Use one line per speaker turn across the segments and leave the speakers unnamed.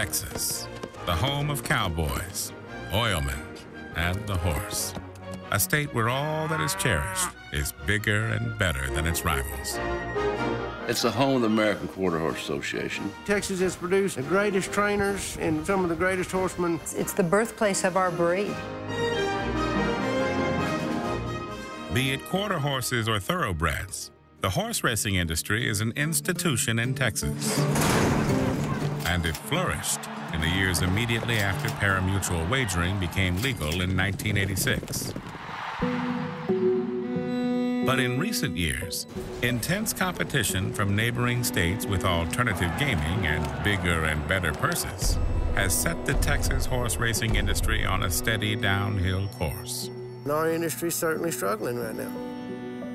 Texas, the home of cowboys, oilmen, and the horse. A state where all that is cherished is bigger and better than its rivals.
It's the home of the American Quarter Horse Association.
Texas has produced the greatest trainers and some of the greatest horsemen.
It's the birthplace of our breed.
Be it quarter horses or thoroughbreds, the horse racing industry is an institution in Texas. And it flourished in the years immediately after parimutuel wagering became legal in 1986. But in recent years, intense competition from neighboring states with alternative gaming and bigger and better purses has set the Texas horse racing industry on a steady downhill course.
Our industry is certainly struggling right now.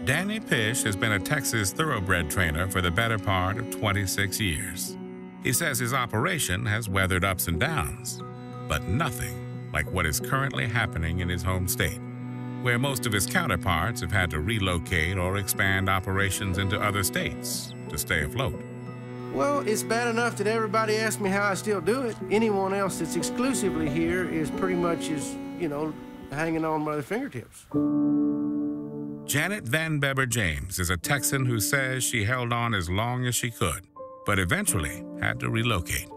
Danny Pish has been a Texas thoroughbred trainer for the better part of 26 years. He says his operation has weathered ups and downs, but nothing like what is currently happening in his home state, where most of his counterparts have had to relocate or expand operations into other states to stay afloat.
Well, it's bad enough that everybody asks me how I still do it. Anyone else that's exclusively here is pretty much hanging on by their fingertips.
Janet Van Beber James is a Texan who says she held on as long as she could, but eventually had to relocate.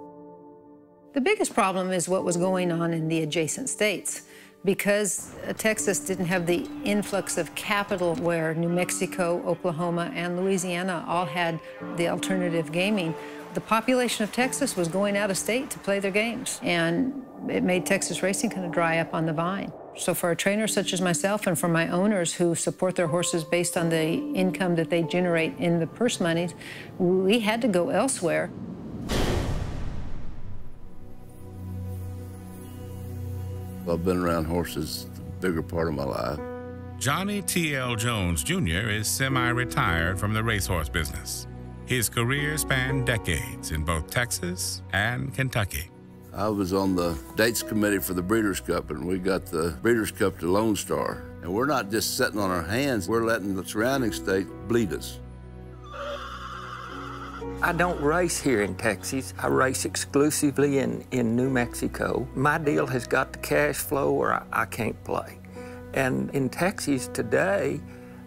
The biggest problem is what was going on in the adjacent states. Because Texas didn't have the influx of capital where New Mexico, Oklahoma, and Louisiana all had the alternative gaming, the population of Texas was going out of state to play their games. And it made Texas racing kind of dry up on the vine. So for a trainer such as myself and for my owners who support their horses based on the income that they generate in the purse monies, we had to go elsewhere.
I've been around horses the bigger part of my life.
Johnny T.L. Jones Jr. is semi-retired from the racehorse business. His career spanned decades in both Texas and Kentucky.
I was on the dates committee for the Breeders' Cup, and we got the Breeders' Cup to Lone Star. And we're not just sitting on our hands, we're letting the surrounding state bleed us.
I don't race here in Texas. I race exclusively in New Mexico. My deal has got the cash flow or I can't play. And in Texas today,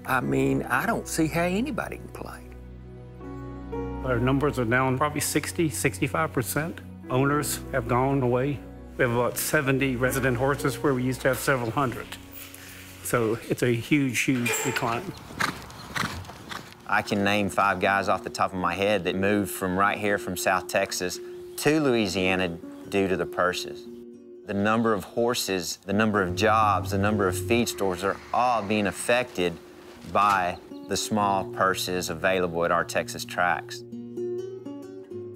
I mean, I don't see how anybody can play.
Our numbers are down probably 60, 65%. Owners have gone away. We have about 70 resident horses where we used to have several hundred. So it's a huge, huge decline.
I can name 5 guys off the top of my head that moved from right here from South Texas to Louisiana due to the purses. The number of horses, the number of jobs, the number of feed stores are all being affected by the small purses available at our Texas tracks.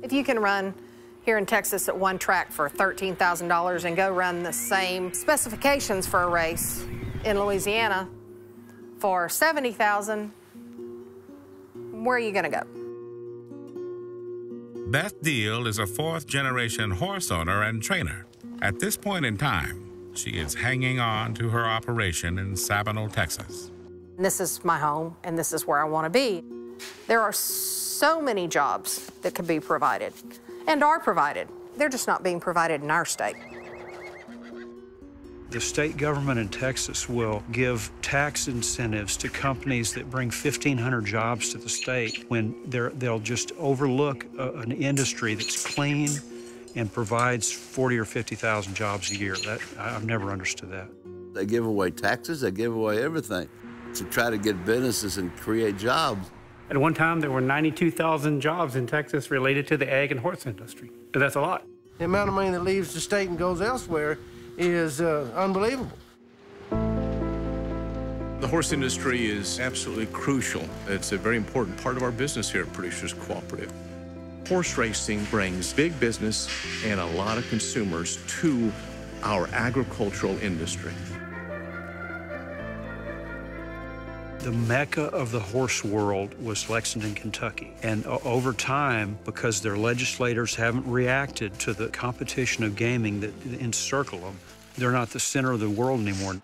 If you can run here in Texas at one track for $13,000 and go run the same specifications for a race in Louisiana for $70,000, where are you gonna go?
Beth Deal is a 4th-generation horse owner and trainer. At this point in time, she is hanging on to her operation in Sabinal, Texas.
This is my home, and this is where I wanna be. There are so many jobs that could be provided and are provided. They're just not being provided in our state.
The state government in Texas will give tax incentives to companies that bring 1,500 jobs to the state when they'll just overlook an industry that's clean and provides 40 or 50,000 jobs a year. I've never understood that.
They give away taxes, they give away everything to try to get businesses and create jobs.
At one time, there were 92,000 jobs in Texas related to the ag and horse industry. But that's a lot.
The amount of money that leaves the state and goes elsewhere is unbelievable.
The horse industry is absolutely crucial. It's a very important part of our business here at Producers Cooperative. Horse racing brings big business and a lot of consumers to our agricultural industry.
The mecca of the horse world was Lexington, Kentucky. And over time, because their legislators haven't reacted to the competition of gaming that encircle them, they're not the center of the world anymore.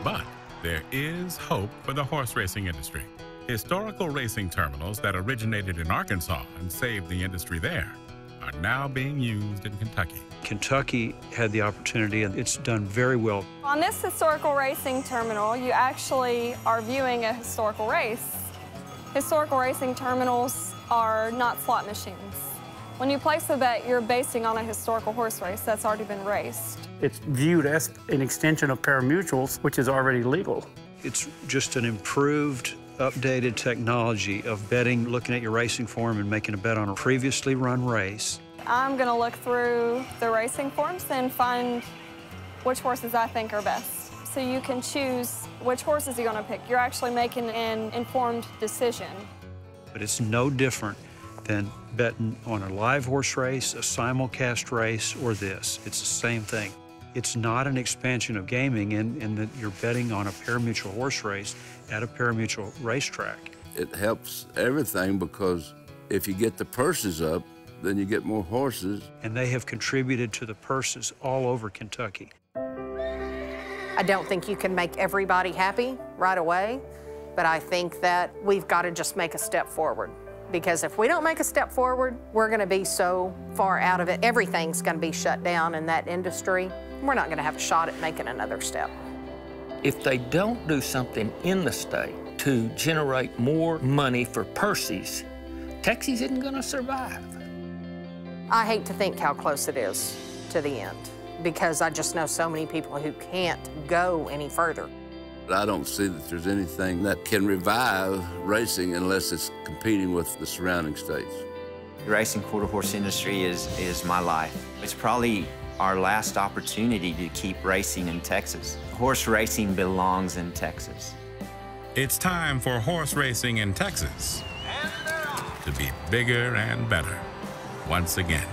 But there is hope for the horse racing industry. Historical racing terminals that originated in Arkansas and saved the industry there are now being used in Kentucky.
Kentucky had the opportunity, and it's done very well.
On this historical racing terminal, you actually are viewing a historical race. Historical racing terminals are not slot machines. When you place a bet, you're basing on a historical horse race that's already been raced.
It's viewed as an extension of pari-mutuels, which is already legal.
It's just an improved, updated technology of betting, looking at your racing form and making a bet on a previously run race.
I'm going to look through the racing forms and find which horses I think are best. So you can choose which horses you're going to pick. You're actually making an informed decision.
But it's no different than betting on a live horse race, a simulcast race, or this. It's the same thing. It's not an expansion of gaming in that you're betting on a pari-mutuel horse race at a pari-mutuel racetrack.
It helps everything because if you get the purses up, then you get more horses.
And they have contributed to the purses all over Kentucky.
I don't think you can make everybody happy right away, but I think that we've got to just make a step forward. Because if we don't make a step forward, we're going to be so far out of it. Everything's going to be shut down in that industry. We're not going to have a shot at making another step.
If they don't do something in the state to generate more money for purses, Texas isn't going to survive.
I hate to think how close it is to the end, because I just know so many people who can't go any further.
I don't see that there's anything that can revive racing unless it's competing with the surrounding states.
The racing quarter horse industry is my life. It's probably our last opportunity to keep racing in Texas. Horse racing belongs in Texas.
It's time for horse racing in Texas to be bigger and better once again.